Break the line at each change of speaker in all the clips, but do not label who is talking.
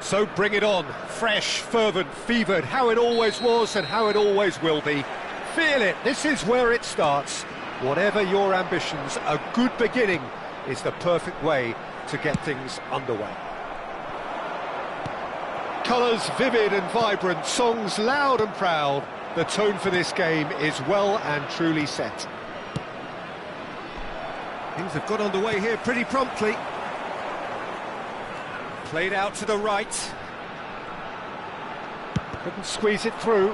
So bring it on, fresh, fervent, fevered, how it always was and how it always will be. Feel it, this is where it starts. Whatever your ambitions, a good beginning is the perfect way to get things underway. Colours vivid and vibrant, songs loud and proud. The tone for this game is well and truly set. Things have got underway here pretty promptly. Played out to the right. Couldn't squeeze it through.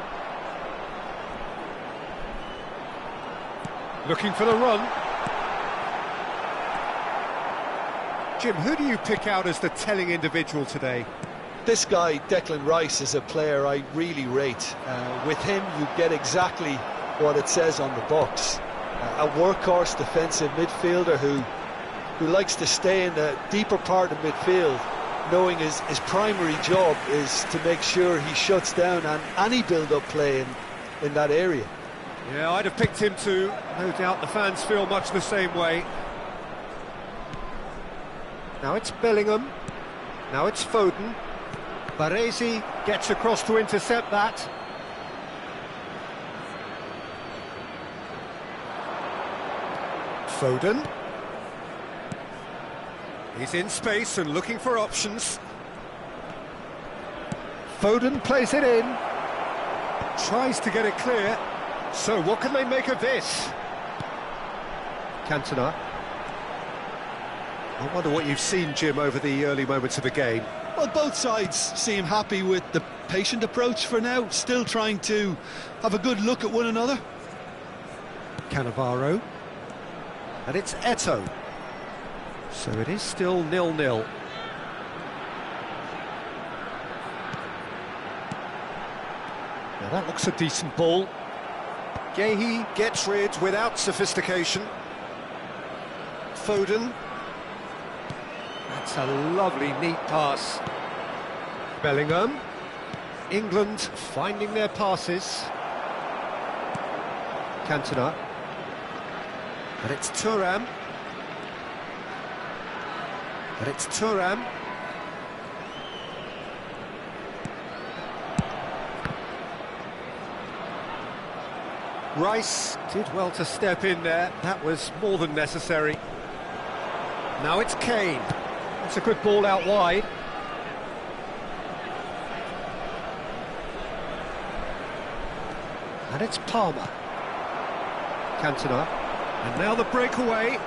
Looking for the run. Jim, who do you pick out as the telling individual today?
This guy, Declan Rice, is a player I really rate. With him, you get exactly what it says on the box. A workhorse defensive midfielder who likes to stay in the deeper part of midfield, knowing his primary job is to make sure he shuts down any build-up play in that area.
Yeah, I'd have picked him too. No doubt the fans feel much the same way. Now it's Bellingham. Now it's Foden. Baresi gets across to intercept that. Foden. He's in space and looking for options. Foden plays it in. Tries to get it clear. So what can they make of this? Cantona. I wonder what you've seen, Jim, over the early moments of the game.
Well, both sides seem happy with the patient approach for now, still trying to have a good look at one another.
Cannavaro. And it's Eto'o. So it is still 0-0. Now that looks a decent ball. Guehi gets rid without sophistication. Foden. That's a lovely, neat pass. Bellingham. England finding their passes. Cantona. And it's Thuram. And it's Thuram. Rice did well to step in there. That was more than necessary. Now it's Kane. That's a good ball out wide. And it's Palmer. Cantona. And now the breakaway.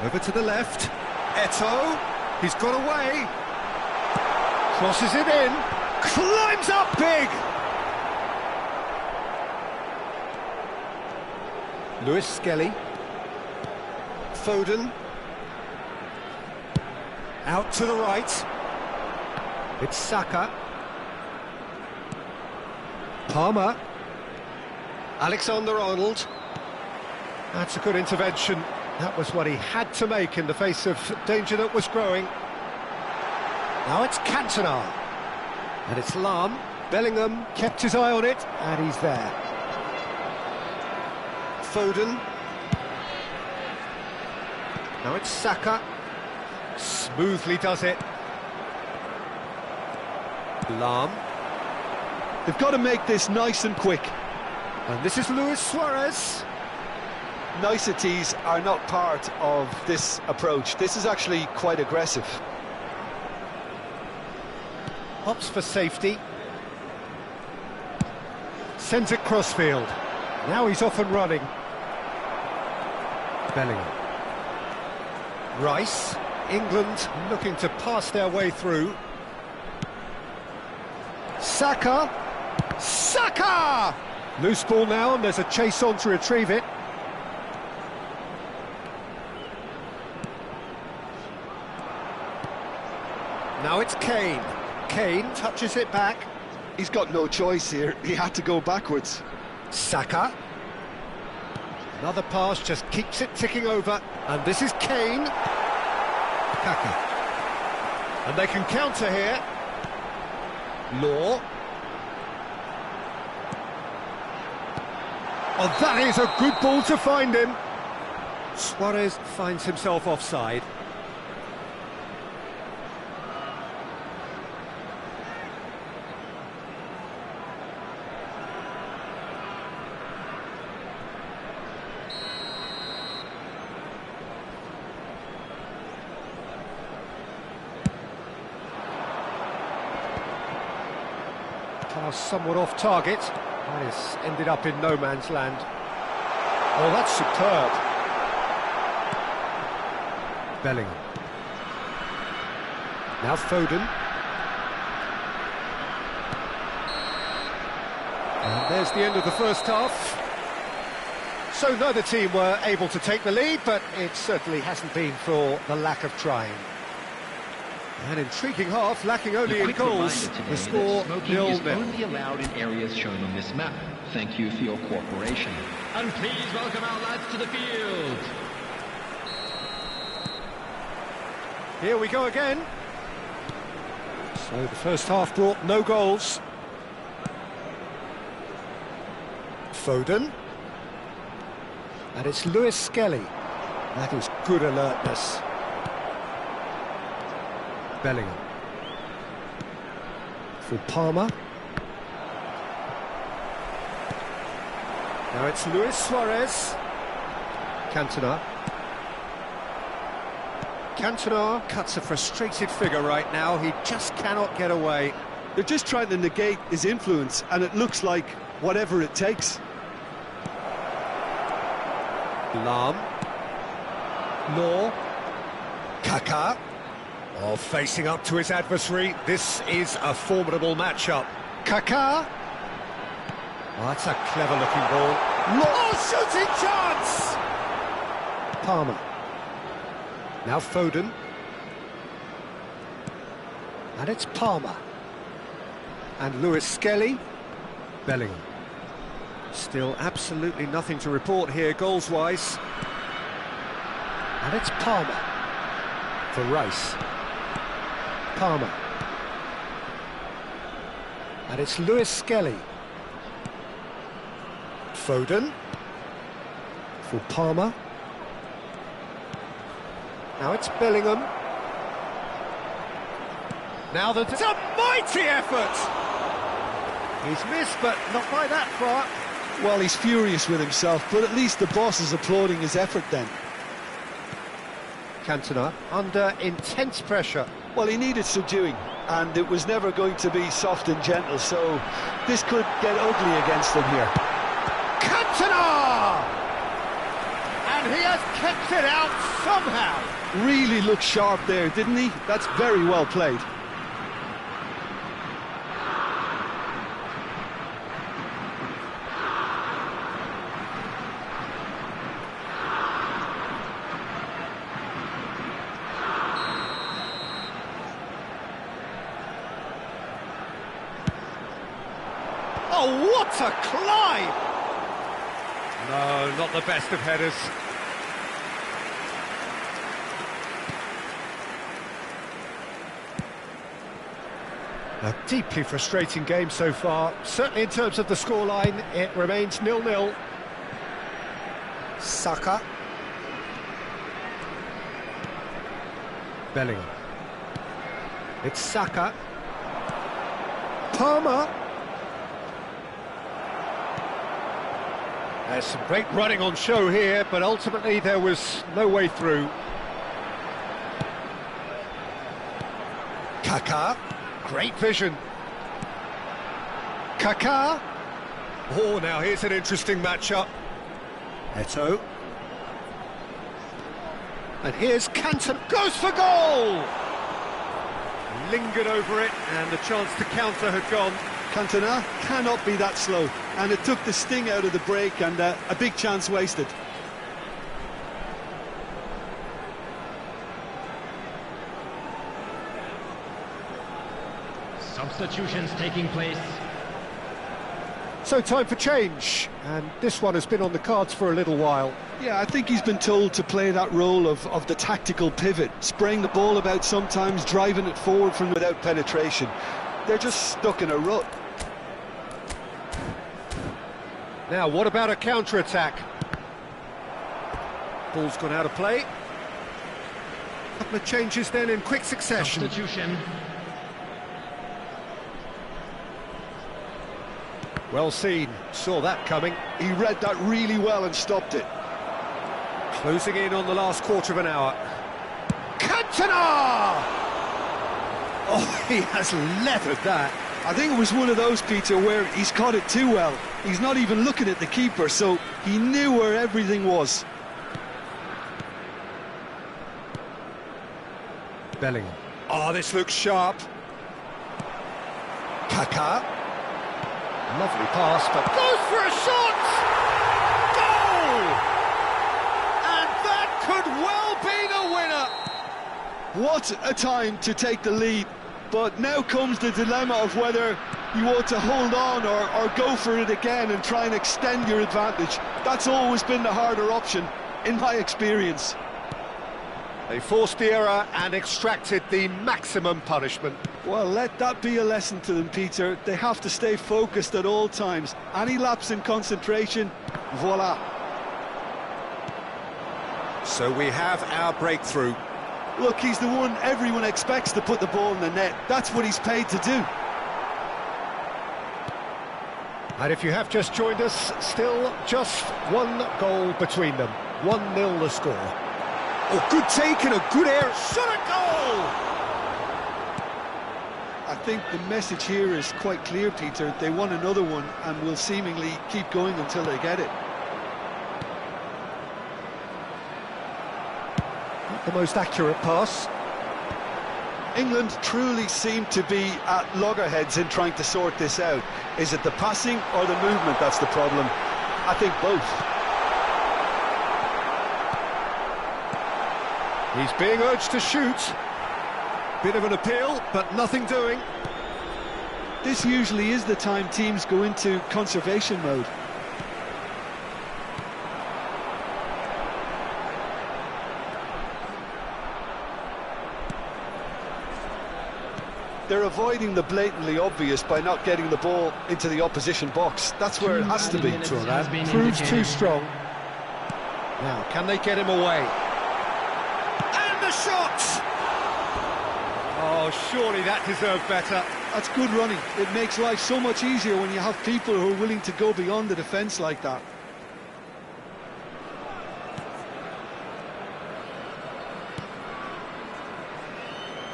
Over to the left. Eto'o. He's got away. Crosses it in. Climbs up big. Lewis Skelly. Foden. Out to the right. It's Saka. Palmer. Alexander-Arnold. That's a good intervention. That was what he had to make in the face of danger that was growing. Now it's Cantona. And it's Lahm. Bellingham kept his eye on it, and he's there. Foden. Now it's Saka. Smoothly does it. Lahm.
They've got to make this nice and quick.
And this is Luis Suarez.
Niceties are not part of this approach. This is actually quite aggressive.
Hops for safety. Sends it crossfield. Now he's off and running. Bellingham. Rice. England looking to pass their way through. Saka. Saka! Loose ball now, and there's a chase on to retrieve it. Now it's Kane. Kane touches it back.
He's got no choice here. He had to go backwards.
Saka. Another pass just keeps it ticking over. And this is Kane. Kaka. And they can counter here. Law. Oh, that is a good ball to find him. Suarez finds himself offside. Pass somewhat off target. That is ended up in no man's land. Oh, that's superb. Bellingham. Now Foden. And there's the end of the first half. So neither team were able to take the lead, but it certainly hasn't been for the lack of trying. An intriguing half, lacking only in goals. The score 0-0.
Is only allowed in areas shown on this map. Thank you for your cooperation. And please welcome our lads to the field.
Here we go again. So the first half brought no goals. Foden. And it's Lewis Skelly. That is good alertness. Bellingham. For Palmer. Now it's Luis Suarez. Cantona. Cantona cuts a frustrated figure right now. He just cannot get away.
They're just trying to negate his influence, and it looks like whatever it takes.
Lahm. Law. Kaká. Oh, facing up to his adversary. This is a formidable matchup. Kaká. Oh, that's a clever-looking ball. Oh, shooting chance! Palmer. Now Foden. And it's Palmer. And Lewis Skelly. Bellingham. Still absolutely nothing to report here, goals-wise. And it's Palmer. For Rice. Palmer. And it's Lewis Skelly. Foden. For Palmer. Now it's Bellingham. Now it's a mighty effort! He's missed, but not by that far.
Well, he's furious with himself, but at least the boss is applauding his effort then.
Cantona under intense pressure.
Well, he needed subduing, and it was never going to be soft and gentle, so this could get ugly against him here.
Cantona! And he has kept it out somehow.
Really looked sharp there, didn't he? That's very well played.
Oh, what a climb! No, not the best of headers. A deeply frustrating game so far. Certainly in terms of the scoreline, it remains 0-0. Saka. Bellingham. It's Saka. Palmer. There's some great running on show here, but ultimately there was no way through. Kaká. Great vision. Kaká. Oh, now here's an interesting matchup. Eto'o. And here's Cantona. Goes for goal! Lingered over it, and the chance to counter had gone.
Cantona cannot be that slow, and it took the sting out of the break, and a big chance wasted.
Substitutions taking place.
So time for change, and this one has been on the cards for a little while.
Yeah, I think he's been told to play that role of the tactical pivot, spraying the ball about sometimes, driving it forward from without penetration. They're just stuck in a rut.
Now, what about a counter-attack? Ball's gone out of play. Couple of changes then in quick succession.
Substitution.
Well seen, saw that coming.
He read that really well and stopped it.
Closing in on the last quarter of an hour. Cantona! Oh, he has leathered that.
I think it was one of those, Peter, where he's caught it too well. He's not even looking at the keeper, so he knew where everything was.
Bellingham. Oh, this looks sharp. Kaká. Lovely pass, but goes for a shot! Goal! And that could well be the winner!
What a time to take the lead. But now comes the dilemma of whether you want to hold on or go for it again and try and extend your advantage. That's always been the harder option, in my experience.
They forced the error and extracted the maximum punishment.
Well, let that be a lesson to them, Peter. They have to stay focused at all times. Any lapse in concentration, voila.
So we have our breakthrough.
Look, he's the one everyone expects to put the ball in the net. That's what he's paid to do.
And if you have just joined us, still just one goal between them. 1-0 the score. Oh, good take and a good air. Shot a goal!
I think the message here is quite clear, Peter. They want another one and will seemingly keep going until they get it.
Not the most accurate pass.
England truly seem to be at loggerheads in trying to sort this out. Is it the passing or the movement that's the problem? I think both.
He's being urged to shoot. Bit of an appeal, but nothing doing.
This usually is the time teams go into conservation mode. They're avoiding the blatantly obvious by not getting the ball into the opposition box. That's where it has to be.
That proves too strong. Now, can they get him away? And the shot! Oh, surely that deserved better.
That's good running. It makes life so much easier when you have people who are willing to go beyond the defence like that.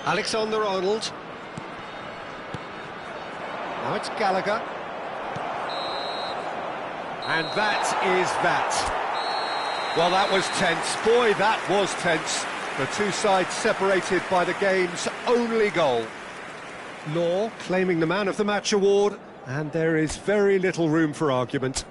Alexander-Arnold. Now it's Gallagher. And that is that. Well, that was tense. Boy, that was tense. The two sides separated by the game's only goal. Law claiming the Man of the Match award, and there is very little room for argument.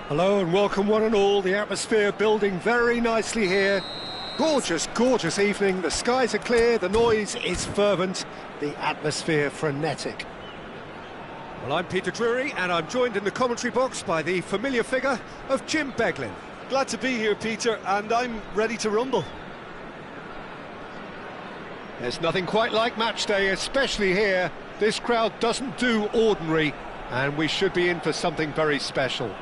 Hello and welcome one and all. The atmosphere building very nicely here. Gorgeous, gorgeous evening. The skies are clear, the noise is fervent, the atmosphere frenetic. Well, I'm Peter Drury and I'm joined in the commentary box by the familiar figure of Jim Beglin.
Glad to be here, Peter, and I'm ready to rumble.
There's nothing quite like match day, especially here. This crowd doesn't do ordinary, and we should be in for something very special.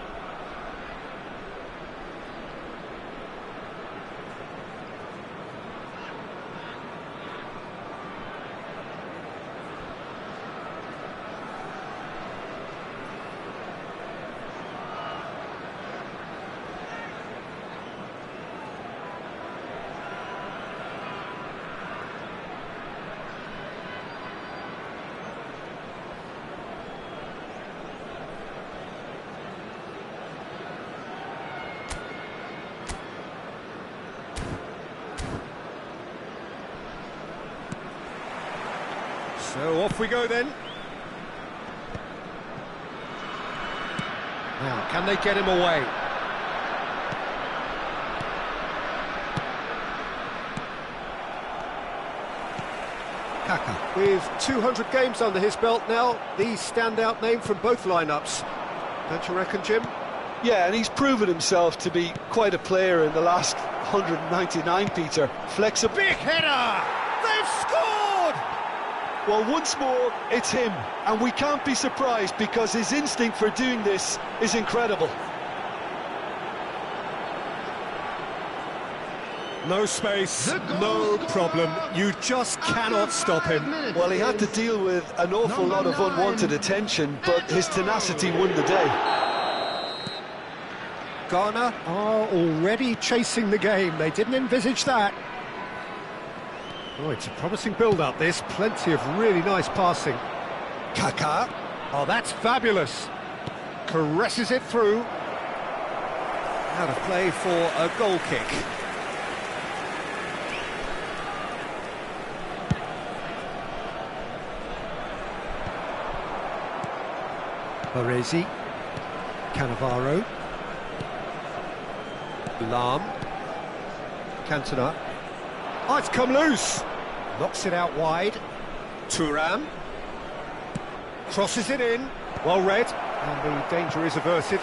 So off we go then. Now, can they get him away? Kaká. With 200 games under his belt now, the standout name from both lineups. Don't you reckon, Jim?
Yeah, and he's proven himself to be quite a player in the last 199, Peter. Flexible.
Big header! They've scored!
Well, once more, it's him. And we can't be surprised because his instinct for doing this is incredible.
No space, no problem. You just cannot stop him.
Well, he had to deal with an awful lot of unwanted attention, but his tenacity won the day.
Ghana are already chasing the game. They didn't envisage that. Oh, it's a promising build-up, this. Plenty of really nice passing. Kaká. Oh, that's fabulous. Caresses it through. Out of play for a goal kick. Baresi. Cannavaro. Lam. Cantona. Oh, it's come loose. Knocks it out wide. Thuram. Crosses it in. Well read. And the danger is averted.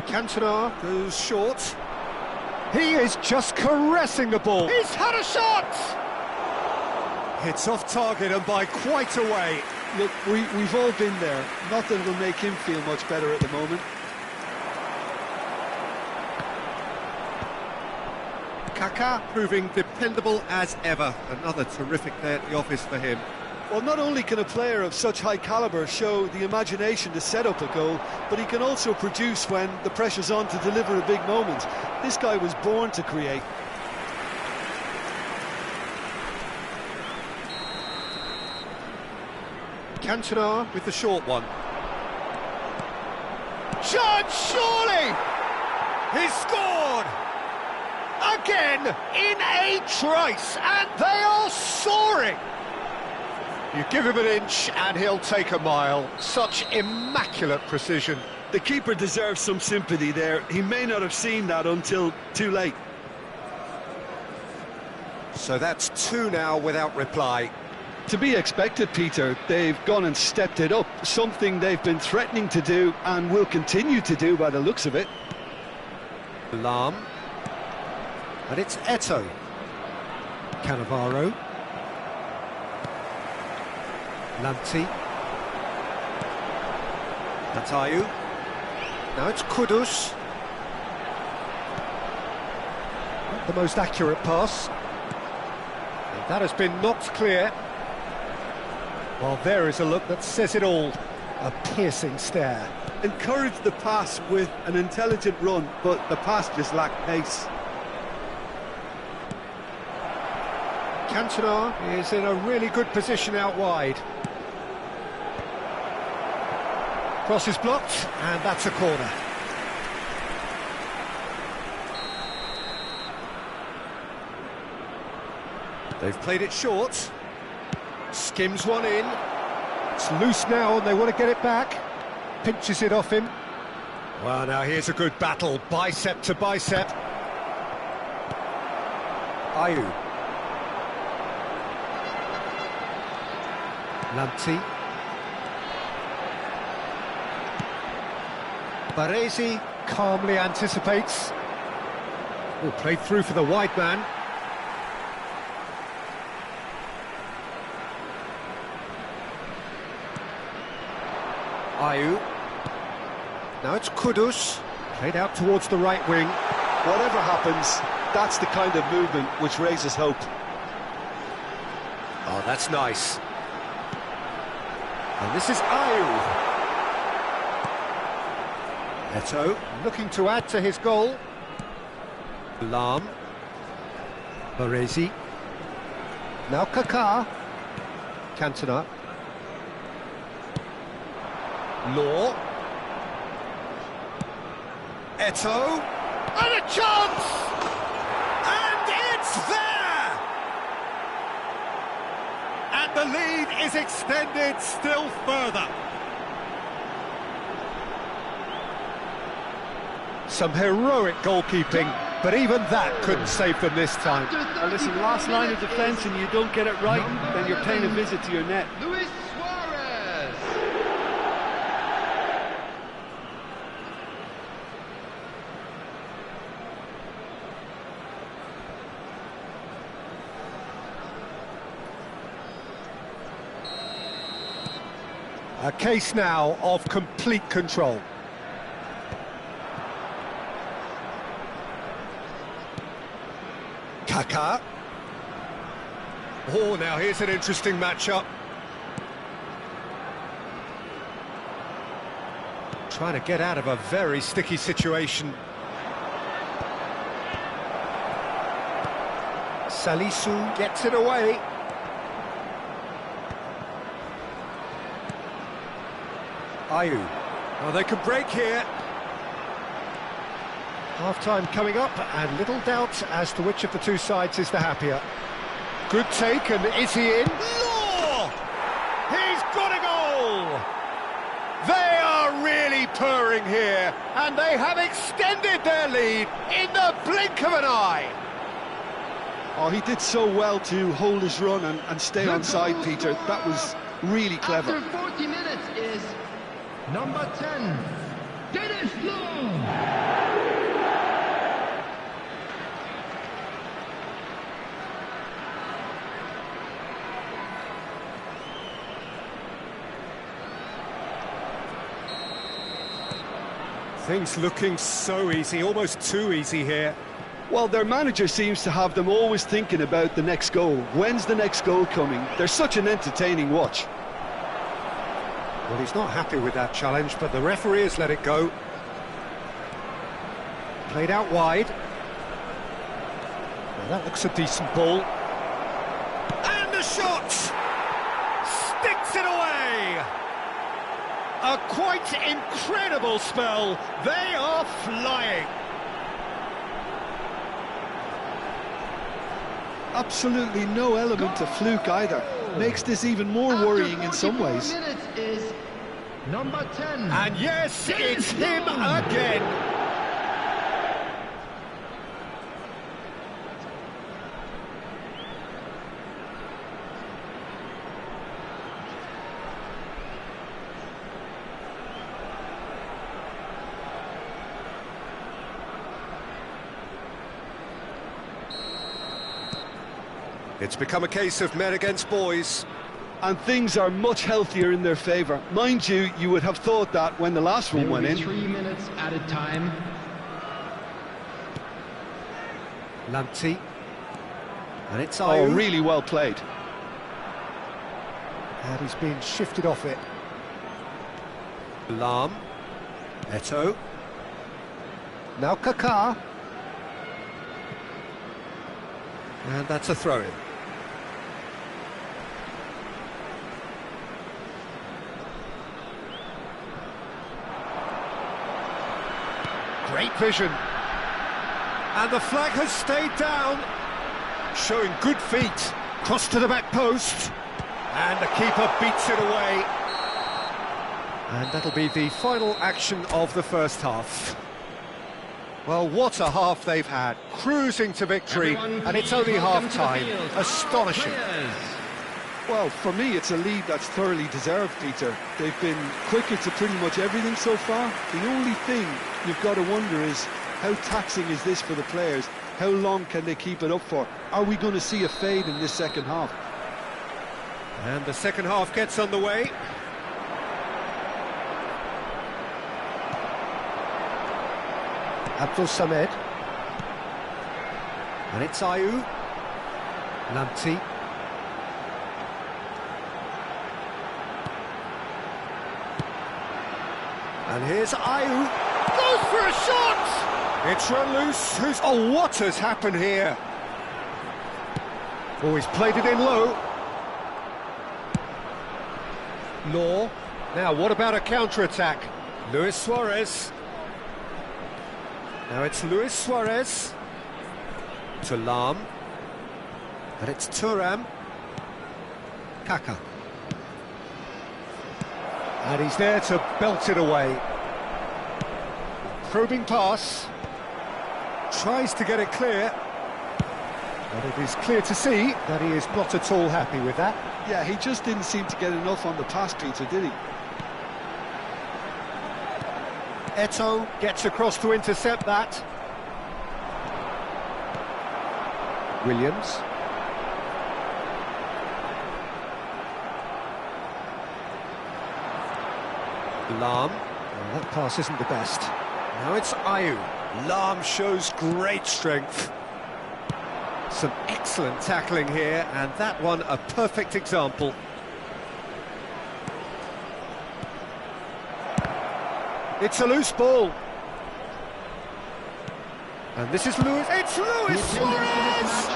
Cantona goes short. He is just caressing the ball. He's had a shot! It's off target and by quite a way.
Look, we've all been there. Not that it'll make him feel much better at the moment.
Kaká proving dependable as ever. Another terrific day at the office for him.
Well, not only can a player of such high calibre show the imagination to set up a goal, but he can also produce when the pressure's on to deliver a big moment. This guy was born to create.
Cantona with the short one. Chance, surely! He's scored! Again, in a trice, and they are soaring! You give him an inch and he'll take a mile. Such immaculate precision.
The keeper deserves some sympathy there. He may not have seen that until too late.
So that's two now without reply.
To be expected, Peter. They've gone and stepped it up, something they've been threatening to do and will continue to do by the looks of it.
Lam. And it's Eto'o. Cannavaro. Lanti. That's Ayew. Now it's Kudus. Not the most accurate pass. And that has been knocked clear. Well, there is a look that says it all. A piercing stare.
Encouraged the pass with an intelligent run, but the pass just lacked pace.
Cantona is in a really good position out wide. Cross is blocked, and that's a corner. They've played it short. Skims one in. It's loose now, and they want to get it back. Pinches it off him. Well, now here's a good battle, bicep to bicep. Ayew. Lanti. Baresi calmly anticipates. Oh, played through for the wide man. Ayew. Now it's Kudus. Played out towards the right wing.
Whatever happens, that's the kind of movement which raises hope.
Oh, that's nice. And this is Ayew. Eto'o looking to add to his goal. Lam. Baresi. Now Kaká. Cantona. Law. Eto'o. And a chance! And it's there! And the lead is extended still further. Some heroic goalkeeping. but even that couldn't save them this time.
Well, listen, last line of defence and you don't get it right, then you're paying a visit to your net.
Luis Suarez.
A case now of complete control. Kaká. Oh, now here's an interesting matchup. Trying to get out of a very sticky situation. Salisu gets it away. Ayew. Well, they could break here. Half-time coming up, and little doubt as to which of the two sides is the happier. Good take, and is he in? Law! He's got a goal! They are really purring here, and they have extended their lead in the blink of an eye.
Oh, he did so well to hold his run and stay on side, Peter. That was really clever.
After 40 minutes is number 10, Dennis Law.
Things looking so easy, almost too easy here.
Well, their manager seems to have them always thinking about the next goal. When's the next goal coming? They're such an entertaining watch.
Well, he's not happy with that challenge, but the referee has let it go. Played out wide. Well, that looks a decent ball. And the shot! Sticks it away! A quite incredible spell. They are flying.
Absolutely no element of fluke either. Makes this even more worrying in some ways.
Minutes is number 10.
And yes, it's him again. It's become a case of men against boys.
And things are much healthier in their favour. Mind you, you would have thought that when the last one went in.
3 minutes added time.
Lamptey. And it's
Oh,
Ayew.
really well played.
And he's been shifted off it. Lahm. Eto'o. Now Kaká. And that's a throw-in. Great vision. And the flag has stayed down. Showing good feet. Cross to the back post. And the keeper beats it away. And that'll be the final action of the first half. Well, what a half they've had. Cruising to victory, and it's only half-time. Astonishing.
Well, for me, it's a lead that's thoroughly deserved, Peter. They've been quicker to pretty much everything so far. The only thing you've got to wonder is, how taxing is this for the players? How long can they keep it up for? Are we going to see a fade in this second half?
And the second half gets underway. Abdul Samed. And it's Ayew. Lamptey. And here's Ayew. Goes for a shot! It's run loose. Oh, what has happened here? Oh, he's played it in low. Law. Now, what about a counter-attack? Luis Suarez. Now it's Luis Suarez to Lahm, and it's Thuram. Kaká. And he's there to belt it away. Probing pass. Tries to get it clear. But it is clear to see that he is not at all happy with that.
Yeah, he just didn't seem to get enough on the pass, Peter, did he?
Eto'o gets across to intercept that. Williams. Lahm. Well, that pass isn't the best. Now it's Ayew. Lahm shows great strength. Some excellent tackling here, and that one a perfect example. It's a loose ball. And this is Luis. It's Luis Suarez!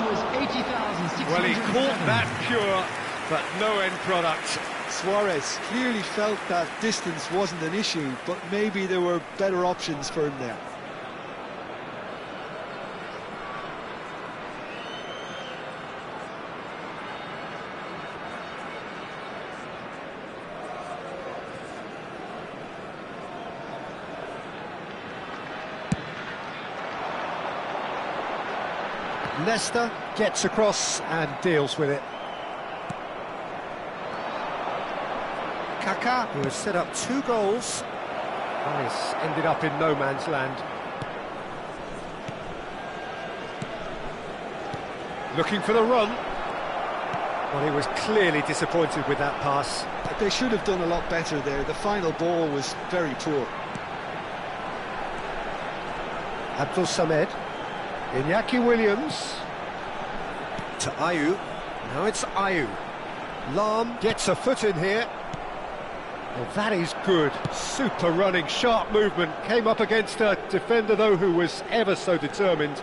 Well, he caught that pure, but no end product.
Suarez clearly felt that distance wasn't an issue, but maybe there were better options for him there.
Leicester gets across and deals with it. Kaká, who has set up 2 goals, has ended up in no man's land. Looking for the run. Well, he was clearly disappointed with that pass.
They should have done a lot better there. The final ball was very poor.
Abdul Samed. Iñaki Williams. To Ayew. Now it's Ayew. Lahm gets a foot in here. Well, that is good. Super running, sharp movement. Came up against a defender, though, who was ever so determined.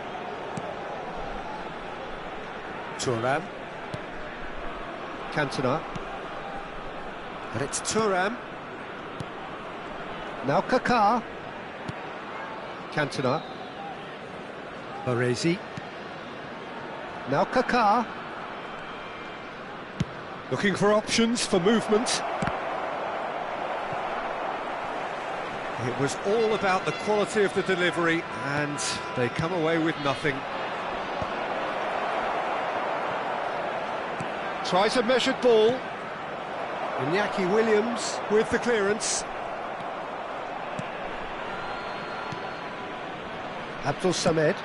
Thuram. Cantona. And it's Thuram. Now Kaká. Cantona. Baresi. Now Kaká. Looking for options for movement. It was all about the quality of the delivery, and they come away with nothing. Tries a measured ball. Iñaki Williams with the clearance. Abdul Samed.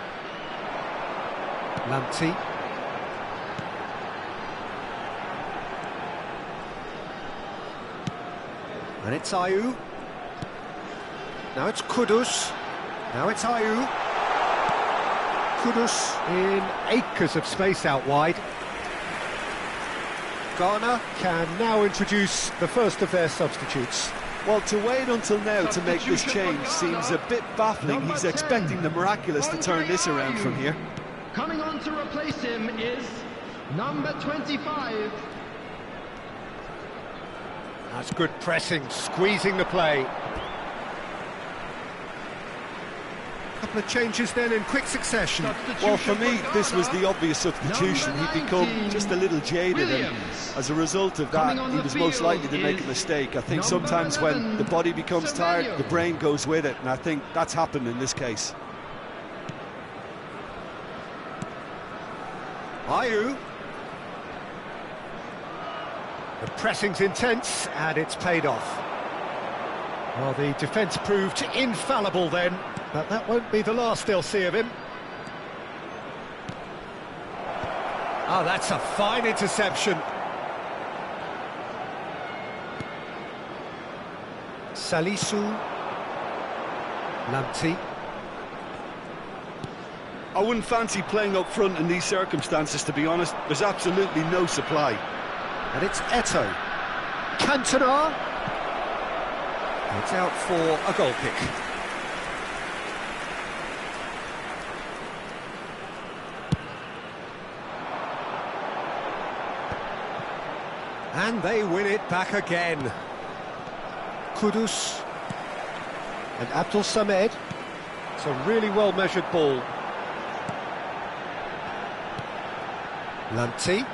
Lamptey. And it's Ayew. Now it's Kudus. Now it's Ayew. Kudus in acres of space out wide. Ghana can now introduce the first of their substitutes.
Well, to wait until now to make this change seems a bit baffling. He's expecting the miraculous to turn this around from here.
Coming on to replace him is number 25.
That's good pressing, squeezing the play. Couple of changes then in quick succession.
Well, for me, this was the obvious substitution. He'd become just a little jaded, and as a result of that, he was most likely to make a mistake. I think sometimes when the body becomes tired, the brain goes with it, and I think that's happened in this case.
Ayew. The pressing's intense, and it's paid off. Well, the defence proved infallible then, but that won't be the last they'll see of him. Oh, that's a fine interception. Salisu. Lamptey.
I wouldn't fancy playing up front in these circumstances, to be honest. There's absolutely no supply.
And it's Eto'o. Cantona. It's out for a goal kick. And they win it back again. Kudus. And Abdul Samed. It's a really well-measured ball. Lamptey.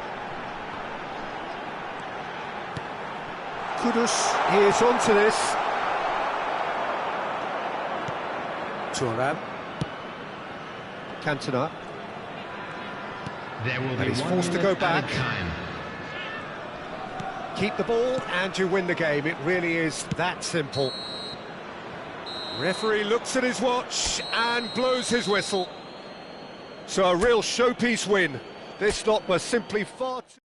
Kudus is onto this. Thuram. Cantona.
There will
And
be
he's
1
forced to
minute
go back.
added time.
Keep the ball and you win the game. It really is that simple. Referee looks at his watch and blows his whistle. So a real showpiece win. This lot was simply far too...